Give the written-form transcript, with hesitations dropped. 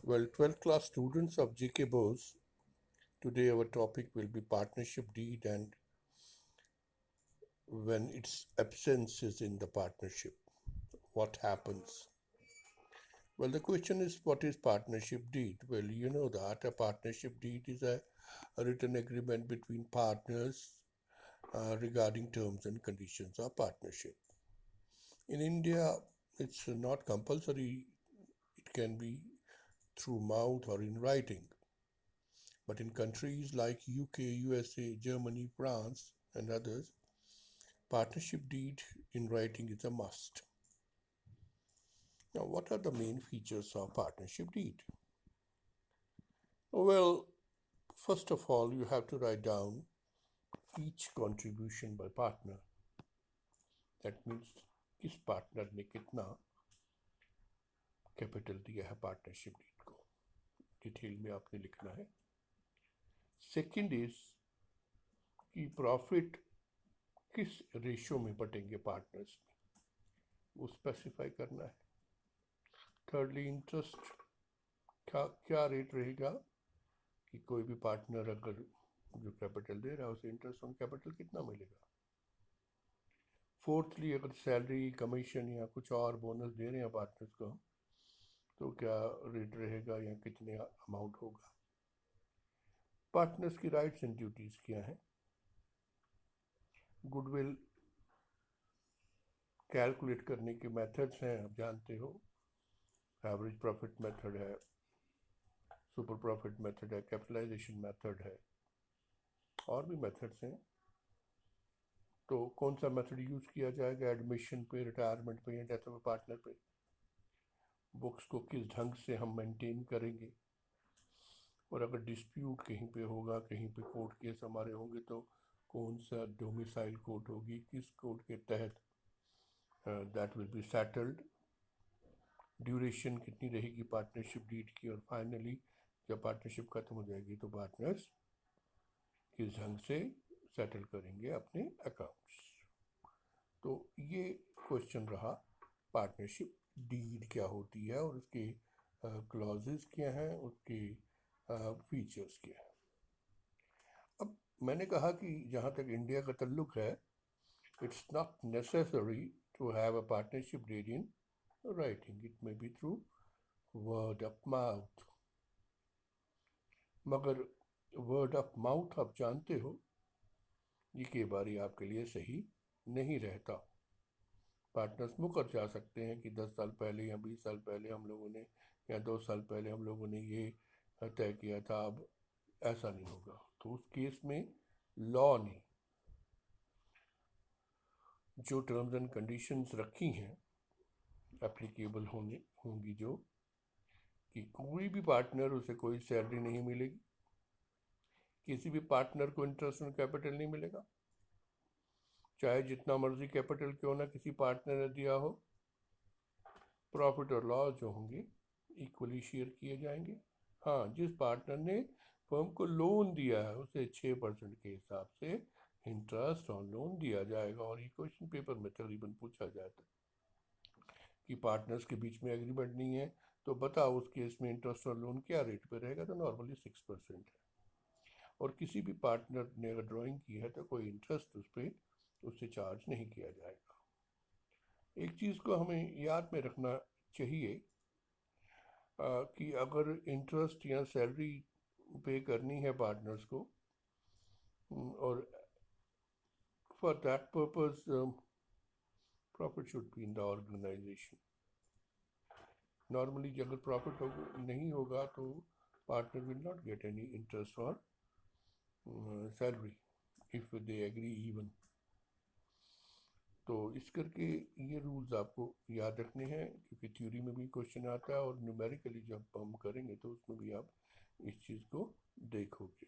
Well, 12th class students of JK Bose, today our topic will be partnership deed and when its absence is in the partnership, what happens? Well, the question is, what is partnership deed? Well, you know that a partnership deed is a written agreement between partners regarding terms and conditions of partnership. In India, it's not compulsory, it can be through mouth or in writing. But in countries like UK, USA, Germany, France, and others, partnership deed in writing is a must. Now, what are the main features of partnership deed? Well, first of all, you have to write down each contribution by partner. That means किस partner ने कितना capital दिया है partnership deed को, detail में आपने लिखना है. सेकंड इज कि प्रॉफिट किस रेशियो में बटेंगे पार्टनर्स में, वो स्पेसिफाई करना है. थर्डली, इंटरेस्ट का क्या रेट रहेगा कि कोई भी पार्टनर अगर जो कैपिटल दे रहा है उसे इंटरेस्ट ऑन कैपिटल कितना मिलेगा. फोर्थली, अगर सैलरी, कमीशन या कुछ और बोनस दे रहे हैं पार्टनर्स को तो क्या रेट रहेगा या कितने अमाउंट होगा. पार्टनर्स की राइट्स एंड ड्यूटीज क्या हैं. गुडविल कैलकुलेट करने के मेथड्स हैं, आप जानते हो. एवरेज प्रॉफिट मेथड है, सुपर प्रॉफिट मेथड है, कैपिटलाइजेशन मेथड है, और भी मेथड्स हैं. तो कौन सा मेथड यूज़ किया जाएगा एडमिशन पे, रिटायरमेंट पे या डेथ ऑफ पार्टनर पे. बुक्स को किस ढंग से हम मेंटेन करेंगे, और अगर डिस्प्यूट कहीं पे होगा, कहीं पे कोर्ट केस हमारे होंगे तो कौन सा डोमिसाइल कोर्ट होगी, किस कोर्ट के तहत that will be settled. Duration कितनी रहेगी पार्टनरशिप डीड की, और फाइनली जब पार्टनरशिप खत्म हो जाएगी तो पार्टनर्स किस ढंग से सेटल करेंगे अपने अकाउंट्स. तो ये क्वेश्चन रहा, पार्टनरशिप डीड क्या होती है और उसके क्लॉजेस क्या हैं, उसके फीचर्स क्या हैं. अब मैंने कहा कि जहाँ तक इंडिया का ताल्लुक है, it's not necessary to have a partnership deed in writing, it may be through word of mouth. मगर वर्ड ऑफ माउथ आप जानते हो ये कई बार आपके लिए सही नहीं रहता. पार्टनर्स मुकर जा सकते हैं कि 10 साल पहले या 20 साल पहले हम लोगों ने या 2 साल पहले हम लोगों ने ये तय किया था, अब ऐसा नहीं होगा. तो उस केस में लॉ ने जो टर्म्स एंड कंडीशंस रखी हैं एप्लीकेबल होंगी जो कि कोई भी पार्टनर उसे कोई सैलरी नहीं मिलेगी, किसी भी पार्टनर को इंटरेस्ट ऑन कैपिटल नहीं मिलेगा, चाहे जितना मर्जी कैपिटल क्यों ना किसी पार्टनर ने दिया हो. प्रॉफिट और लॉस जो होंगे इक्वली शेयर किए जाएंगे. हाँ, जिस पार्टनर ने फर्म को लोन दिया है उसे 6% के हिसाब से इंटरेस्ट ऑन लोन दिया जाएगा. और ये क्वेश्चन पेपर में तकरीबन पूछा जाता है कि पार्टनर्स के बीच में एग्रीमेंट नहीं है तो बताओ उस केस में इंटरेस्ट ऑन लोन क्या रेट पे रहेगा. तो नॉर्मली 6% है. और किसी भी पार्टनर ने अगर ड्राइंग की है तो कोई इंटरेस्ट उस पर उससे चार्ज नहीं किया जाएगा. एक चीज़ को हमें याद में रखना चाहिए कि अगर इंटरेस्ट या सैलरी पे करनी है पार्टनर्स को, और for that purpose profit should be in the organisation. Normally अगर प्रॉफिट नहीं होगा तो partner will not get any interest और salary if they agree even. तो इस करके ये रूल्स आपको याद रखने हैं, क्योंकि थ्योरी में भी क्वेश्चन आता है और न्यूमेरिकली जब हम करेंगे तो उसमें भी आप इस चीज़ को देखोगे.